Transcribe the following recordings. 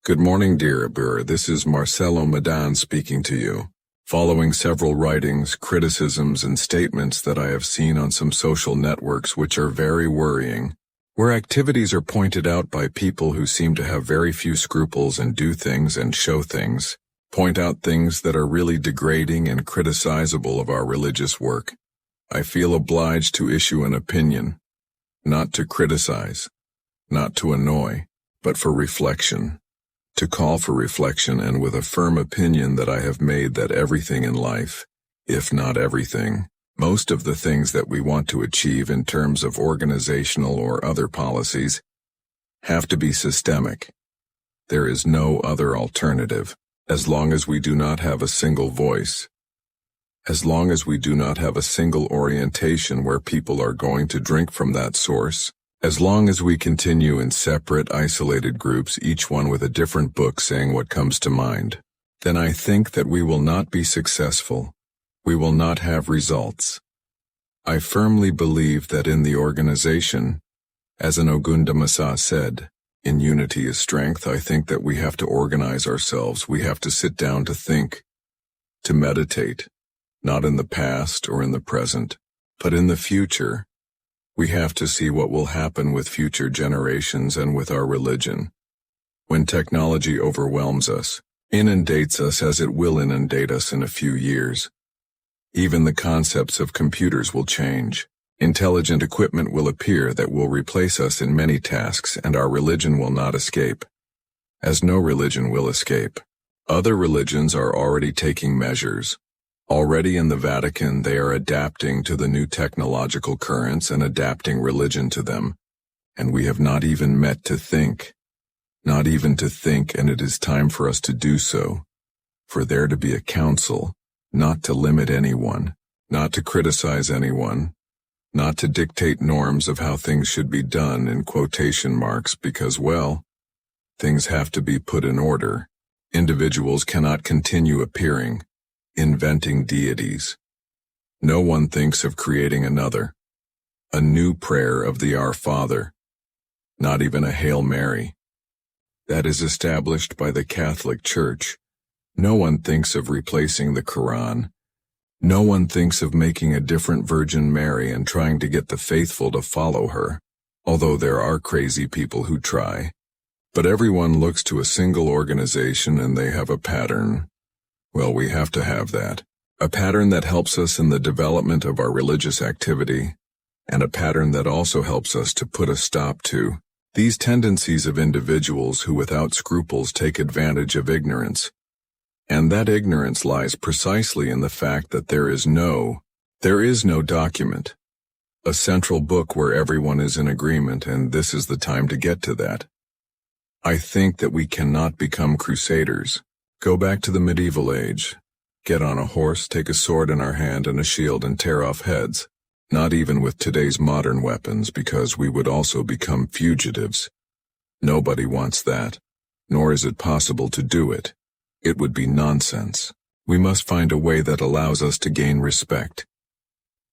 Good morning, dear Abur. This is Marcelo Madan speaking to you, following several writings, criticisms, and statements that I have seen on some social networks which are very worrying, where activities are pointed out by people who seem to have very few scruples and do things and show things, point out things that are really degrading and criticizable of our religious work. I feel obliged to issue an opinion, not to criticize, not to annoy, but for reflection. To call for reflection and with a firm opinion that I have made that everything in life, if not everything, most of the things that we want to achieve in terms of organizational or other policies, have to be systemic. There is no other alternative, as long as we do not have a single voice. As long as we do not have a single orientation where people are going to drink from that source, as long as we continue in separate, isolated groups, each one with a different book saying what comes to mind, then I think that we will not be successful. We will not have results. I firmly believe that in the organization, as an Ogundamasa said, in unity is strength. I think that we have to organize ourselves. We have to sit down to think, to meditate, not in the past or in the present, but in the future. We have to see what will happen with future generations and with our religion. When technology overwhelms us, inundates us as it will inundate us in a few years, even the concepts of computers will change. Intelligent equipment will appear that will replace us in many tasks, and our religion will not escape, as no religion will escape. Other religions are already taking measures. Already in the Vatican, they are adapting to the new technological currents and adapting religion to them. And we have not even met to think. Not even to think, and it is time for us to do so. For there to be a council, not to limit anyone, not to criticize anyone, not to dictate norms of how things should be done in quotation marks because, well, things have to be put in order. Individuals cannot continue appearing, inventing deities. No one thinks of creating a new prayer of the Our Father, not even a Hail Mary. That is established by the Catholic Church. No one thinks of replacing the Quran. No one thinks of making a different Virgin Mary and trying to get the faithful to follow her, although there are crazy people who try. But everyone looks to a single organization and they have a pattern. Well, we have to have that. A pattern that helps us in the development of our religious activity, and a pattern that also helps us to put a stop to these tendencies of individuals who without scruples take advantage of ignorance. And that ignorance lies precisely in the fact that there is no document, a central book where everyone is in agreement, and this is the time to get to that. I think that we cannot become crusaders. Go back to the medieval age, get on a horse, take a sword in our hand and a shield and tear off heads, not even with today's modern weapons, because we would also become fugitives. Nobody wants that, nor is it possible to do it. It would be nonsense. We must find a way that allows us to gain respect.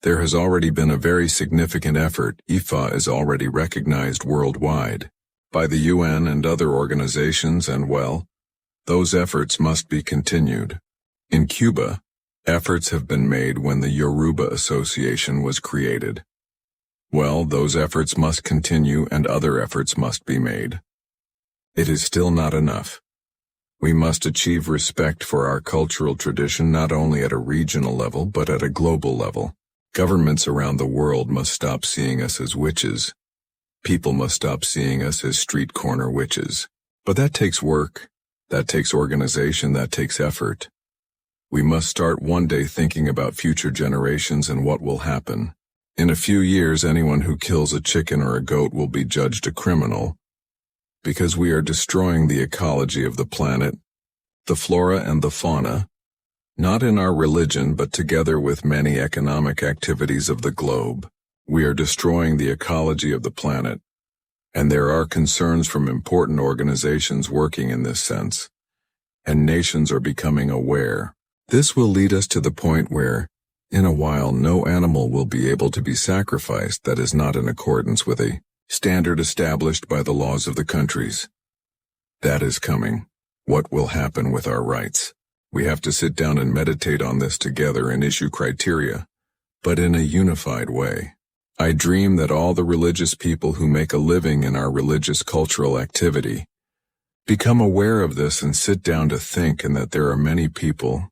There has already been a very significant effort. IFA is already recognized worldwide by the UN and other organizations, and well, those efforts must be continued. In Cuba, efforts have been made when the Yoruba Association was created. Well, those efforts must continue and other efforts must be made. It is still not enough. We must achieve respect for our cultural tradition not only at a regional level but at a global level. Governments around the world must stop seeing us as witches. People must stop seeing us as street corner witches. But that takes work. That takes organization, that takes effort. We must start one day thinking about future generations and what will happen. In a few years, anyone who kills a chicken or a goat will be judged a criminal, because we are destroying the ecology of the planet, the flora and the fauna, not in our religion but together with many economic activities of the globe. We are destroying the ecology of the planet. And there are concerns from important organizations working in this sense, and nations are becoming aware. This will lead us to the point where, in a while, no animal will be able to be sacrificed that is not in accordance with a standard established by the laws of the countries. That is coming. What will happen with our rights? We have to sit down and meditate on this together and issue criteria, but in a unified way. I dream that all the religious people who make a living in our religious cultural activity become aware of this and sit down to think, and that there are many people,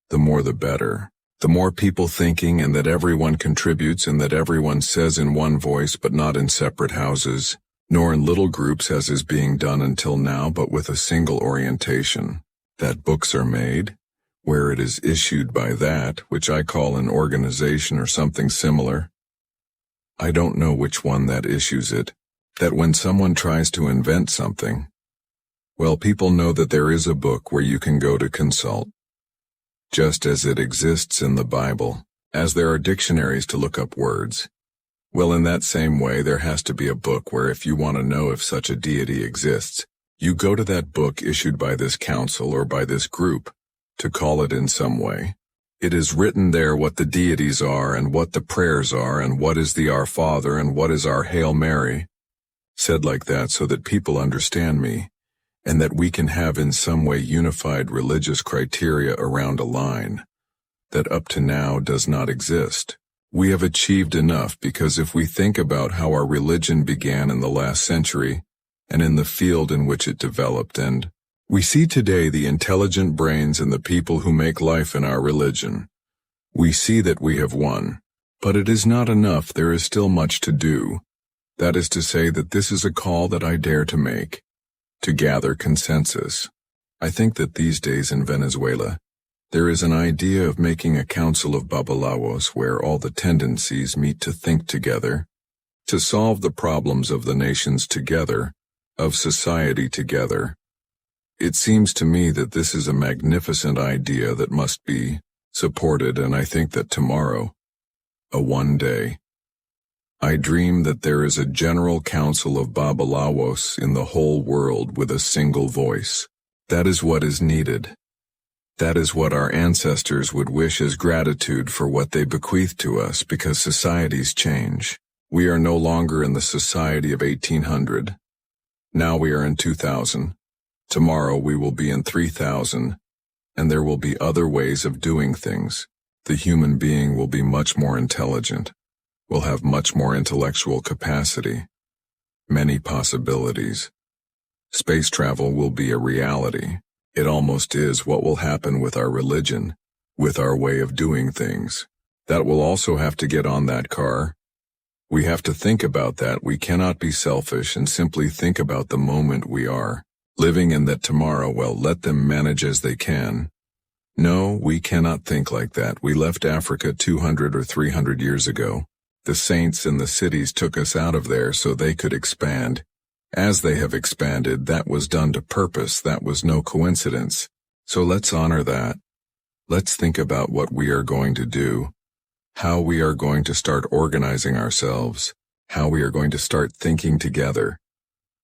the more the better. The more people thinking, and that everyone contributes, and that everyone says in one voice but not in separate houses, nor in little groups as is being done until now, but with a single orientation. That books are made, where it is issued by that, which I call an organization or something similar. I don't know which one that issues it, that when someone tries to invent something, well, people know that there is a book where you can go to consult. Just as it exists in the Bible, as there are dictionaries to look up words. Well, in that same way, there has to be a book where if you want to know if such a deity exists, you go to that book issued by this council or by this group, to call it in some way. It is written there what the deities are and what the prayers are and what is the Our Father and what is our Hail Mary. Said like that so that people understand me, and that we can have in some way unified religious criteria around a line that up to now does not exist. We have achieved enough, because if we think about how our religion began in the last century and in the field in which it developed, and we see today the intelligent brains and the people who make life in our religion, we see that we have won. But it is not enough. There is still much to do. That is to say that this is a call that I dare to make, to gather consensus. I think that these days in Venezuela, there is an idea of making a council of babalawos where all the tendencies meet to think together, to solve the problems of the nations together, of society together. It seems to me that this is a magnificent idea that must be supported, and I think that tomorrow, one day, I dream that there is a general council of babalawos in the whole world with a single voice. That is what is needed. That is what our ancestors would wish as gratitude for what they bequeathed to us, because societies change. We are no longer in the society of 1800. Now we are in 2000. Tomorrow we will be in 3000, and there will be other ways of doing things. The human being will be much more intelligent, will have much more intellectual capacity, many possibilities. Space travel will be a reality. It almost is. What will happen with our religion, with our way of doing things. That will also have to get on that car. We have to think about that. We cannot be selfish and simply think about the moment we are living in, that tomorrow, well, let them manage as they can. No, we cannot think like that. We left Africa 200 or 300 years ago. The saints in the cities took us out of there so they could expand. As they have expanded, that was done to purpose. That was no coincidence. So let's honor that. Let's think about what we are going to do, how we are going to start organizing ourselves, how we are going to start thinking together.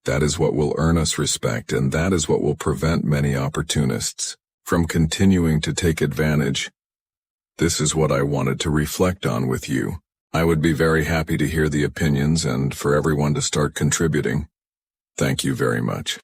That is what will earn us respect, and that is what will prevent many opportunists from continuing to take advantage. This is what I wanted to reflect on with you. I would be very happy to hear the opinions and for everyone to start contributing. Thank you very much.